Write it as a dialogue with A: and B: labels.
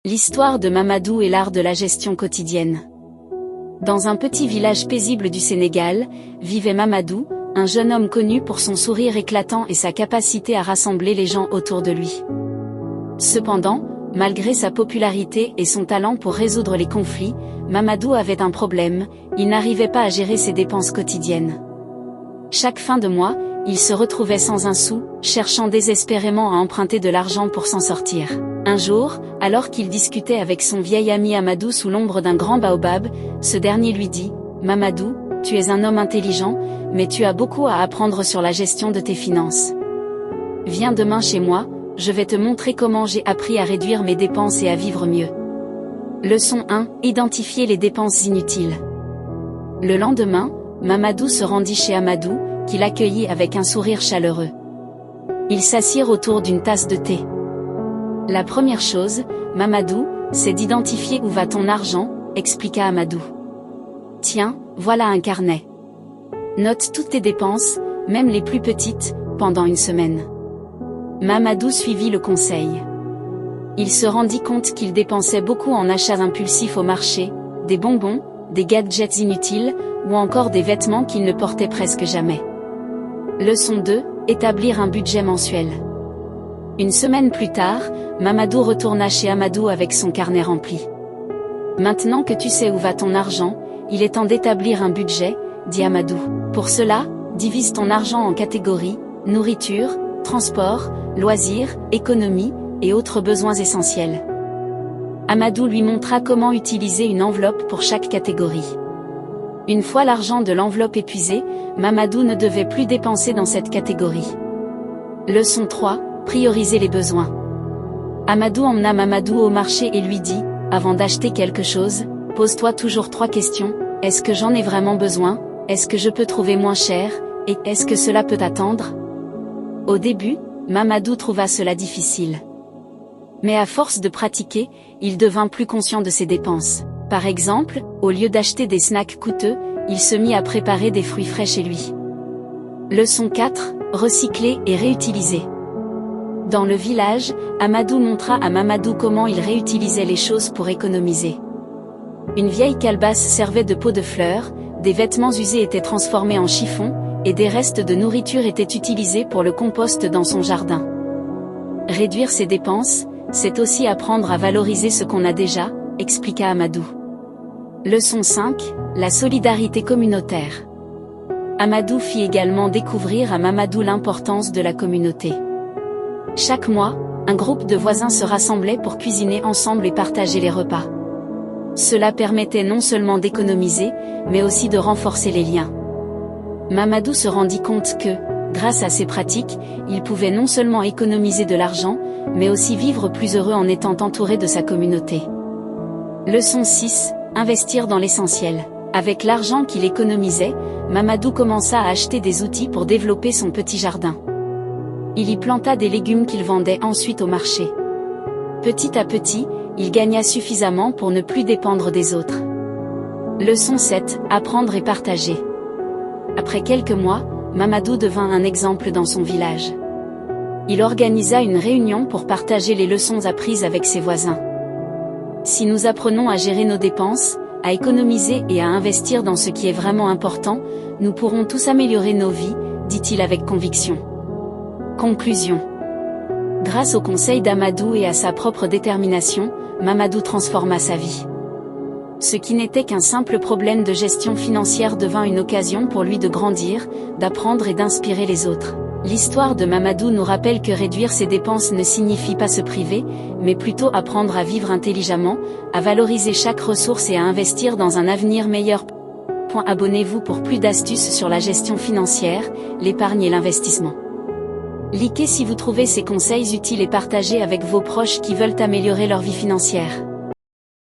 A: L'histoire de Mamadou et l'art de la gestion quotidienne. Dans un petit village paisible du Sénégal, vivait Mamadou, un jeune homme connu pour son sourire éclatant et sa capacité à rassembler les gens autour de lui. Cependant, malgré sa popularité et son talent pour résoudre les conflits, Mamadou avait un problème, il n'arrivait pas à gérer ses dépenses quotidiennes. Chaque fin de mois, il se retrouvait sans un sou, cherchant désespérément à emprunter de l'argent pour s'en sortir. Un jour, alors qu'il discutait avec son vieil ami Amadou sous l'ombre d'un grand baobab, ce dernier lui dit « Mamadou, tu es un homme intelligent, mais tu as beaucoup à apprendre sur la gestion de tes finances. Viens demain chez moi, je vais te montrer comment j'ai appris à réduire mes dépenses et à vivre mieux. » Leçon 1. Identifier les dépenses inutiles. Le lendemain, Mamadou se rendit chez Amadou, qui l'accueillit avec un sourire chaleureux. Ils s'assirent autour d'une tasse de thé. La première chose, Mamadou, c'est d'identifier où va ton argent, expliqua Amadou. Tiens, voilà un carnet. Note toutes tes dépenses, même les plus petites, pendant une semaine. Mamadou suivit le conseil. Il se rendit compte qu'il dépensait beaucoup en achats impulsifs au marché, des bonbons, des gadgets inutiles, ou encore des vêtements qu'il ne portait presque jamais. Leçon 2, établir un budget mensuel. Une semaine plus tard, Mamadou retourna chez Amadou avec son carnet rempli. Maintenant que tu sais où va ton argent, il est temps d'établir un budget, dit Amadou. Pour cela, divise ton argent en catégories, nourriture, transport, loisirs, économie, et autres besoins essentiels. Amadou lui montra comment utiliser une enveloppe pour chaque catégorie. Une fois l'argent de l'enveloppe épuisé, Mamadou ne devait plus dépenser dans cette catégorie. Leçon 3, prioriser les besoins. Amadou emmena Mamadou au marché et lui dit, avant d'acheter quelque chose, pose-toi toujours 3 questions, est-ce que j'en ai vraiment besoin, est-ce que je peux trouver moins cher, et est-ce que cela peut attendre? Au début, Mamadou trouva cela difficile. Mais à force de pratiquer, il devint plus conscient de ses dépenses. Par exemple, au lieu d'acheter des snacks coûteux, il se mit à préparer des fruits frais chez lui. Leçon 4, recycler et réutiliser. Dans le village, Amadou montra à Mamadou comment il réutilisait les choses pour économiser. Une vieille calebasse servait de pot de fleurs, des vêtements usés étaient transformés en chiffon, et des restes de nourriture étaient utilisés pour le compost dans son jardin. Réduire ses dépenses, c'est aussi apprendre à valoriser ce qu'on a déjà, expliqua Amadou. Leçon 5, la solidarité communautaire. Amadou fit également découvrir à Mamadou l'importance de la communauté. Chaque mois, un groupe de voisins se rassemblait pour cuisiner ensemble et partager les repas. Cela permettait non seulement d'économiser, mais aussi de renforcer les liens. Mamadou se rendit compte que, grâce à ces pratiques, il pouvait non seulement économiser de l'argent, mais aussi vivre plus heureux en étant entouré de sa communauté. Leçon 6, investir dans l'essentiel. Avec l'argent qu'il économisait, Mamadou commença à acheter des outils pour développer son petit jardin. Il y planta des légumes qu'il vendait ensuite au marché. Petit à petit, il gagna suffisamment pour ne plus dépendre des autres. Leçon 7, apprendre et partager. Après quelques mois, Mamadou devint un exemple dans son village. Il organisa une réunion pour partager les leçons apprises avec ses voisins. Si nous apprenons à gérer nos dépenses, à économiser et à investir dans ce qui est vraiment important, nous pourrons tous améliorer nos vies, dit-il avec conviction. Conclusion. Grâce aux conseils d'Amadou et à sa propre détermination, Mamadou transforma sa vie. Ce qui n'était qu'un simple problème de gestion financière devint une occasion pour lui de grandir, d'apprendre et d'inspirer les autres. L'histoire de Mamadou nous rappelle que réduire ses dépenses ne signifie pas se priver, mais plutôt apprendre à vivre intelligemment, à valoriser chaque ressource et à investir dans un avenir meilleur. Abonnez-vous pour plus d'astuces sur la gestion financière, l'épargne et l'investissement. Likez si vous trouvez ces conseils utiles et partagez avec vos proches qui veulent améliorer leur vie financière.